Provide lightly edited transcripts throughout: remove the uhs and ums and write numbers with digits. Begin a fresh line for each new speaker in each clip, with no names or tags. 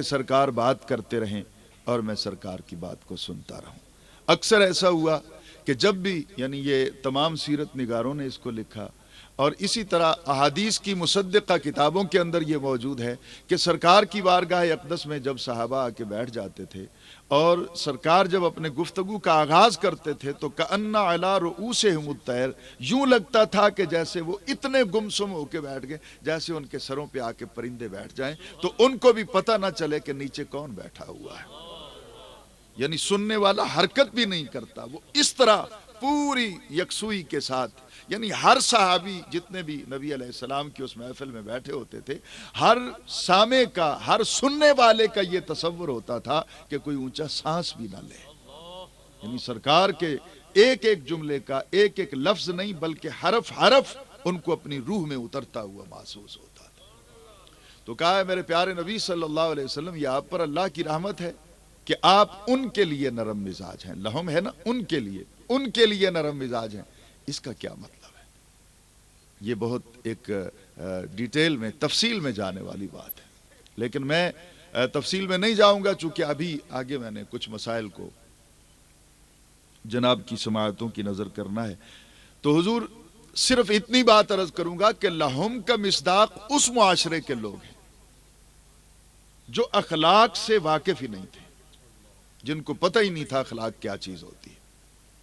سرکار بات کرتے رہیں اور میں سرکار کی بات کو سنتا رہوں۔ اکثر ایسا ہوا کہ جب بھی یعنی یہ تمام سیرت نگاروں نے اس کو لکھا اور اسی طرح احادیث کی مصدقہ کتابوں کے اندر یہ موجود ہے کہ سرکار کی بارگاہ اقدس میں جب صحابہ آ کے بیٹھ جاتے تھے اور سرکار جب اپنے گفتگو کا آغاز کرتے تھے تو کأن علی رؤوسہم الطیر، یوں لگتا تھا کہ جیسے وہ اتنے گمسم ہو کے بیٹھ گئے جیسے ان کے سروں پہ آ کے پرندے بیٹھ جائیں تو ان کو بھی پتہ نہ چلے کہ نیچے کون بیٹھا ہوا ہے۔ یعنی سننے والا حرکت بھی نہیں کرتا، وہ اس طرح پوری یکسوئی کے ساتھ، یعنی ہر صحابی جتنے بھی نبی علیہ السلام کی اس محفل میں بیٹھے ہوتے تھے، ہر سامع کا، ہر سننے والے کا یہ تصور ہوتا تھا کہ کوئی اونچا سانس بھی نہ لے۔ یعنی سرکار کے ایک ایک جملے کا ایک ایک لفظ نہیں بلکہ حرف حرف ان کو اپنی روح میں اترتا ہوا محسوس ہوتا تھا۔ تو کہا ہے میرے پیارے نبی صلی اللہ علیہ وسلم، یہ آپ پر اللہ کی رحمت ہے کہ آپ ان کے لیے نرم مزاج ہیں۔ لہم ہے نا، ان کے لیے نرم مزاج ہیں۔ اس کا کیا مطلب ہے؟ یہ بہت ایک ڈیٹیل میں، تفصیل میں جانے والی بات ہے، لیکن میں تفصیل میں نہیں جاؤں گا چونکہ ابھی آگے میں نے کچھ مسائل کو جناب کی سماعتوں کی نظر کرنا ہے۔ تو حضور صرف اتنی بات عرض کروں گا کہ لہم کا مصداق اس معاشرے کے لوگ ہیں جو اخلاق سے واقف ہی نہیں تھے، جن کو پتہ ہی نہیں تھا اخلاق کیا چیز ہوتی ہے۔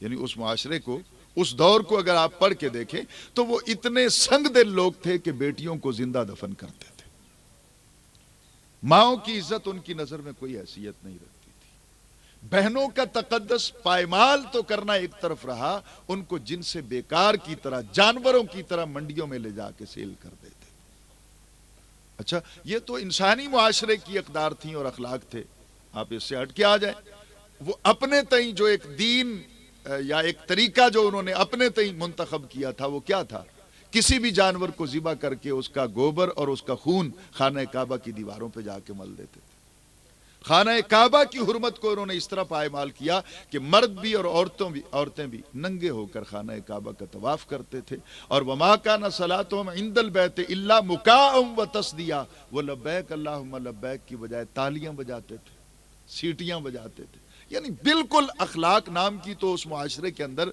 یعنی اس معاشرے کو، اس دور کو اگر آپ پڑھ کے دیکھیں تو وہ اتنے سنگ دل لوگ تھے کہ بیٹیوں کو زندہ دفن کرتے تھے، ماؤں کی عزت ان کی نظر میں کوئی حیثیت نہیں رکھتی تھی، بہنوں کا تقدس پائمال تو کرنا ایک طرف رہا، ان کو جن سے بیکار کی طرح، جانوروں کی طرح منڈیوں میں لے جا کے سیل کر دیتے۔ اچھا، یہ تو انسانی معاشرے کی اقدار تھیں اور اخلاق تھے، آپ اس سے ہٹ کے آ جائیں۔ وہ اپنے تئیں جو ایک دین یا ایک طریقہ جو انہوں نے اپنے تئیں منتخب کیا تھا وہ کیا تھا؟ کسی بھی جانور کو ذبح کر کے اس کا گوبر اور اس کا خون خانہ کعبہ کی دیواروں پہ جا کے مل دیتے تھے۔ خانہ کعبہ کی حرمت کو انہوں نے اس طرح پائمال کیا کہ مرد بھی اور عورتیں بھی ننگے ہو کر خانہ کعبہ کا طواف کرتے تھے، اور وما کان صلاتهم عند البیت الا مکاء وتصدیہ، وہ لبیک اللہم لبیک کی بجائے تالیاں بجاتے تھے، سیٹیاں بجاتے تھے۔ یعنی بالکل اخلاق نام کی تو اس معاشرے کے اندر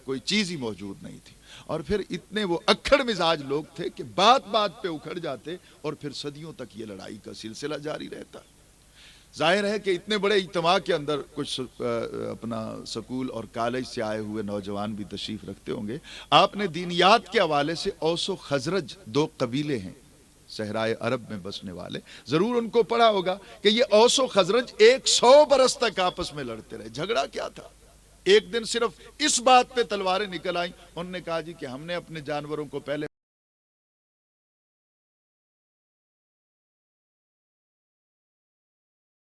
کوئی چیز ہی موجود نہیں تھی، اور پھر اتنے وہ اکھڑ مزاج لوگ تھے کہ بات بات پہ اکھڑ جاتے اور پھر صدیوں تک یہ لڑائی کا سلسلہ جاری رہتا۔ ظاہر ہے کہ اتنے بڑے اجتماع کے اندر کچھ اپنا سکول اور کالج سے آئے ہوئے نوجوان بھی تشریف رکھتے ہوں گے۔ آپ نے دینیات کے حوالے سے اوس و خزرج دو قبیلے ہیں صحرائے عرب میں بسنے والے، ضرور ان کو پڑھا ہوگا کہ یہ اوس و خزرج 100 برس تک آپس میں لڑتے رہے۔ جھگڑا کیا تھا؟ ایک دن صرف اس بات پہ تلواریں نکل آئیں، انہوں نے کہا جی کہ ہم نے اپنے جانوروں کو پہلے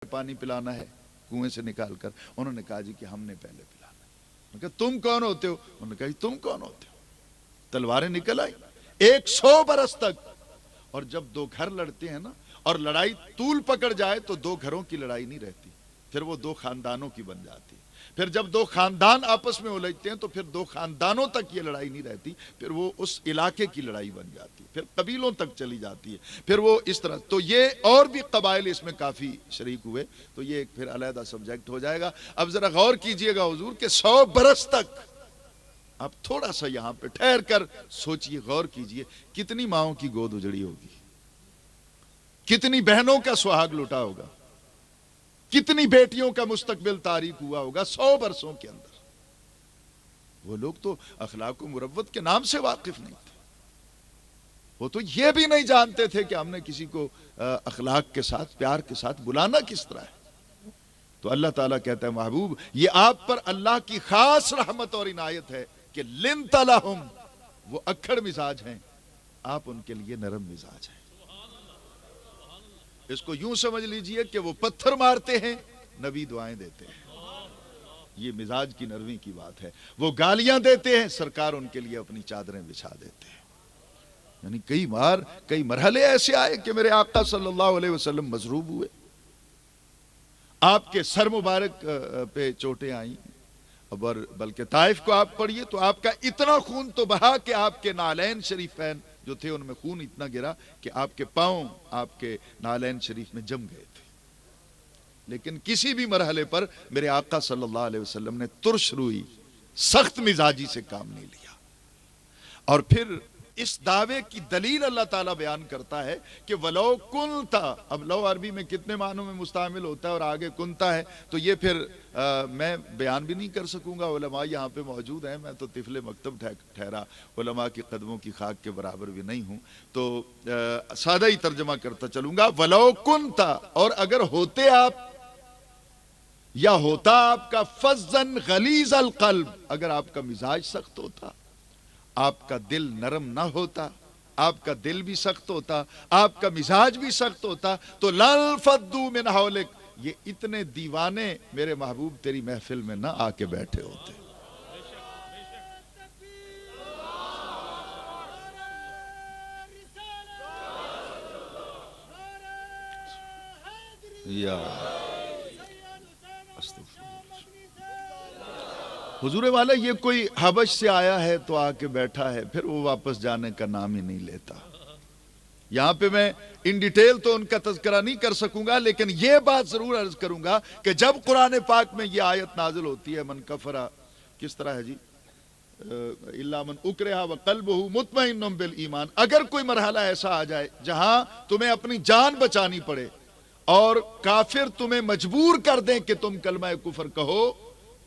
پانی پلانا ہے کنویں سے نکال کر، انہوں نے کہا جی کہ ہم نے پہلے پلانا ہے۔ انہوں نے کہا تم کون ہوتے ہو؟ انہوں نے کہا جی تم کون ہوتے ہو؟ تلواریں نکل آئی 100 برس تک۔ اور جب دو گھر لڑتے ہیں نا اور لڑائی طول پکڑ جائے تو دو گھروں کی لڑائی نہیں رہتی، پھر وہ دو خاندانوں کی بن جاتی ہے۔ پھر جب دو خاندان آپس میں الجھتے ہیں تو پھر دو خاندانوں تک یہ لڑائی نہیں رہتی، پھر وہ اس علاقے کی لڑائی بن جاتی ہے، پھر قبیلوں تک چلی جاتی ہے، پھر وہ اس طرح۔ تو یہ اور بھی قبائل اس میں کافی شریک ہوئے، تو یہ ایک پھر علیحدہ سبجیکٹ ہو جائے گا۔ اب ذرا غور کیجئے گا حضور کہ 100 برس تک، آپ تھوڑا سا یہاں پہ ٹھہر کر سوچئے، غور کیجئے، کتنی ماؤں کی گود اجڑی ہوگی، کتنی بہنوں کا سہاگ لٹا ہوگا، کتنی بیٹیوں کا مستقبل تاریک ہوا ہوگا 100 برسوں کے اندر۔ وہ لوگ تو اخلاق و مروت کے نام سے واقف نہیں تھے، وہ تو یہ بھی نہیں جانتے تھے کہ ہم نے کسی کو اخلاق کے ساتھ، پیار کے ساتھ بلانا کس طرح ہے۔ تو اللہ تعالیٰ کہتا ہے محبوب یہ آپ پر اللہ کی خاص رحمت اور عنایت ہے کہ لنت لہم، وہ اکھڑ مزاج ہیں، آپ ان کے لیے نرم مزاج ہیں۔ اس کو یوں سمجھ لیجئے کہ وہ پتھر مارتے ہیں، نبی دعائیں دیتے ہیں۔ یہ مزاج کی نرمی کی بات ہے۔ وہ گالیاں دیتے ہیں، سرکار ان کے لیے اپنی چادریں بچھا دیتے ہیں۔ یعنی کئی مرحلے ایسے آئے کہ میرے آقا صلی اللہ علیہ وسلم مضروب ہوئے، آپ کے سر مبارک پہ چوٹیں آئیں، اور بلکہ طائف کو آپ پڑھیے تو آپ کا اتنا خون تو بہا کہ آپ کے نالین شریفین جو تھے ان میں خون اتنا گرا کہ آپ کے پاؤں آپ کے نالین شریف میں جم گئے تھے۔ لیکن کسی بھی مرحلے پر میرے آقا صلی اللہ علیہ وسلم نے ترش روئی سخت مزاجی سے کام نہیں لیا. اور پھر اس دعوے کی دلیل اللہ تعالیٰ بیان کرتا ہے کہ ولو کنتا، اب لو عربی میں کتنے معنوں میں مستعمل ہوتا ہے اور آگے کنتا ہے، تو یہ پھر میں بیان بھی نہیں کر سکوں گا. علماء یہاں پہ موجود ہیں، میں تو طفل مکتب ٹھہرا، علماء کی قدموں کی خاک کے برابر بھی نہیں ہوں، تو سادہ ہی ترجمہ کرتا چلوں گا. ولو کنتا، اور اگر ہوتے آپ یا ہوتا آپ کا فظًا غلیظ القلب، اگر آپ کا مزاج سخت ہوتا، آپ کا دل نرم نہ ہوتا، آپ کا دل بھی سخت ہوتا، آپ کا مزاج بھی سخت ہوتا، تو لانفضوا من حولک، یہ اتنے دیوانے میرے محبوب تیری محفل میں نہ آ کے بیٹھے ہوتے. یا حضور والا، یہ کوئی حبش سے آیا ہے تو آ کے بیٹھا ہے، پھر وہ واپس جانے کا نام ہی نہیں لیتا. یہاں پہ میں ان ڈیٹیل تو ان کا تذکرہ نہیں کر سکوں گا، لیکن یہ بات ضرور عرض کروں گا کہ جب قرآن پاک میں یہ آیت نازل ہوتی ہے، من کفرا، کس طرح ہے جی، الا من اکرہ وقلبہ مطمئن بالایمان، اگر کوئی مرحلہ ایسا آ جائے جہاں تمہیں اپنی جان بچانی پڑے اور کافر تمہیں مجبور کر دیں کہ تم کلمہ کفر کہو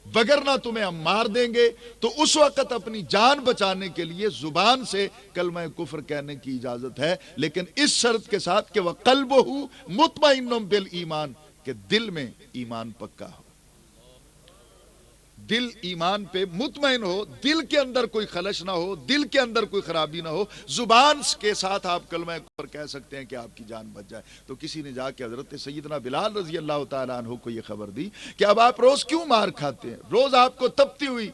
وگرنہ تمہیں ہم مار دیں گے، تو اس وقت اپنی جان بچانے کے لیے زبان سے کلمہ کفر کہنے کی اجازت ہے، لیکن اس شرط کے ساتھ کہ وَقَلْبُهُ مُطْمَئِنٌ بِالْإِيمَانِ، کہ دل میں ایمان پکا ہو، دل ایمان پہ مطمئن ہو، دل کے اندر کوئی خلش نہ ہو، دل کے اندر کوئی خرابی نہ ہو، زبان کے ساتھ آپ کلمہ کفر کہہ سکتے ہیں کہ آپ کی جان بچ جائے. تو کسی نے جا کے حضرت سیدنا بلال رضی اللہ تعالیٰ عنہ کو یہ خبر دی کہ اب آپ روز کیوں مار کھاتے ہیں؟ روز آپ کو تپتی ہوئی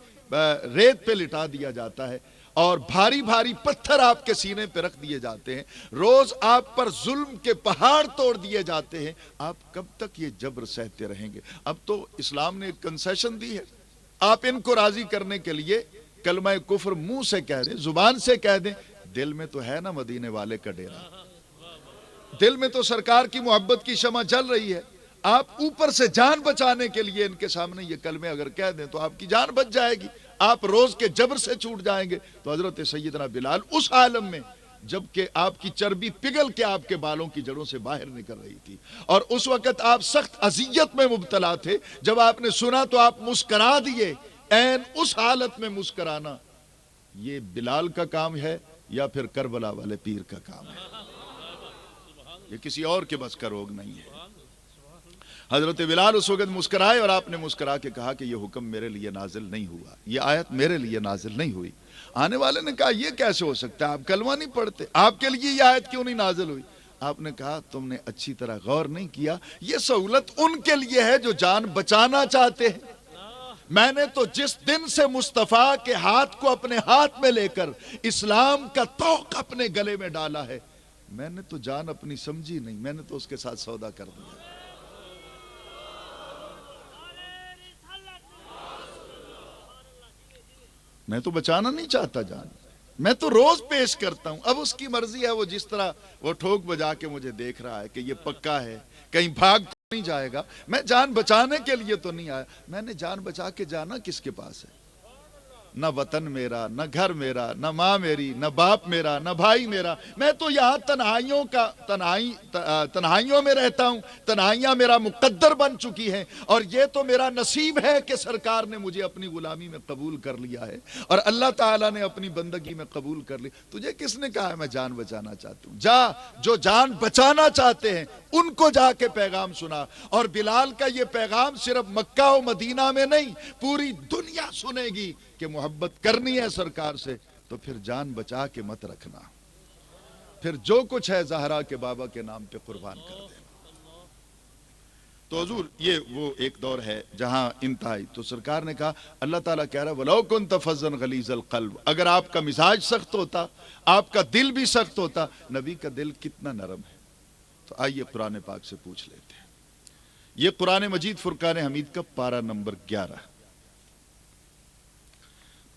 ریت پہ لٹا دیا جاتا ہے اور بھاری بھاری پتھر آپ کے سینے پہ رکھ دیے جاتے ہیں، روز آپ پر ظلم کے پہاڑ توڑ دیے جاتے ہیں، آپ کب تک یہ جبر سہتے رہیں گے؟ اب تو اسلام نے ایک کنسیشن دی ہے، آپ ان کو راضی کرنے کے لیے کلمہ کفر منہ سے کہہ دیں، زبان سے کہہ دیں، دل میں تو ہے نا مدینے والے کا ڈیرا، دل میں تو سرکار کی محبت کی شمع جل رہی ہے. آپ اوپر سے جان بچانے کے لیے ان کے سامنے یہ کلمے اگر کہہ دیں تو آپ کی جان بچ جائے گی، آپ روز کے جبر سے چھوٹ جائیں گے. تو حضرت سیدنا بلال اس عالم میں جبکہ آپ کی چربی پگھل کے آپ کے بالوں کی جڑوں سے باہر نکل رہی تھی اور اس وقت آپ سخت اذیت میں مبتلا تھے، جب آپ نے سنا تو آپ مسکرا دیے. این اس حالت میں مسکرانا یہ بلال کا کام ہے یا پھر کربلا والے پیر کا کام ہے؟ یہ کسی اور کے بس کا روگ نہیں ہے. حضرت بلال اس وقت مسکرائے اور آپ نے مسکرا کے کہا کہ یہ حکم میرے لیے نازل نہیں ہوا، یہ آیت میرے لیے نازل نہیں ہوئی. آنے والے نے کہا یہ کیسے ہو سکتا ہے، آپ کلمہ نہیں پڑھتے، آپ کے لیے یہ آیت کیوں نہیں نازل ہوئی؟ آپ نے کہا تم نے اچھی طرح غور نہیں کیا، یہ سہولت ان کے لیے ہے جو جان بچانا چاہتے ہیں. میں نے تو جس دن سے مصطفیٰ کے ہاتھ کو اپنے ہاتھ میں لے کر اسلام کا توق اپنے گلے میں ڈالا ہے، میں نے تو جان اپنی سمجھی نہیں، میں نے تو اس کے ساتھ سودا کر دیا. میں تو بچانا نہیں چاہتا جان، میں تو روز پیش کرتا ہوں. اب اس کی مرضی ہے، وہ جس طرح وہ ٹھوک بجا کے مجھے دیکھ رہا ہے کہ یہ پکا ہے، کہیں بھاگ تو نہیں جائے گا. میں جان بچانے کے لیے تو نہیں آیا، میں نے جان بچا کے جانا کس کے پاس ہے؟ نہ وطن میرا، نہ گھر میرا، نہ ماں میری، نہ باپ میرا، نہ بھائی میرا. میں تو یہاں تنہائیوں میں رہتا ہوں، تنہائیاں میرا مقدر بن چکی ہیں، اور یہ تو میرا نصیب ہے کہ سرکار نے مجھے اپنی غلامی میں قبول کر لیا ہے اور اللہ تعالیٰ نے اپنی بندگی میں قبول کر لی. تجھے کس نے کہا ہے میں جان بچانا چاہتا ہوں؟ جا، جو جان بچانا چاہتے ہیں ان کو جا کے پیغام سنا. اور بلال کا یہ پیغام صرف مکہ و مدینہ میں نہیں، پوری دنیا سنے گی کہ محبت کرنی ہے سرکار سے تو پھر جان بچا کے مت رکھنا، پھر جو کچھ ہے زہرا کے بابا کے نام پہ قربان کر دینا. تو حضور یہ وہ ایک دور ہے جہاں انتہائی. تو سرکار نے کہا، اللہ تعالیٰ کہہ رہا ہے وَلَوْ كُنْتَ فَظًّا غَلِيظَ الْقَلْبِ، اگر آپ کا مزاج سخت ہوتا، آپ کا دل بھی سخت ہوتا. نبی کا دل کتنا نرم ہے. تو آئیے قرآن پاک سے پوچھ لیتے ہیں. یہ قرآن مجید فرقان حمید کا پارہ نمبر 11،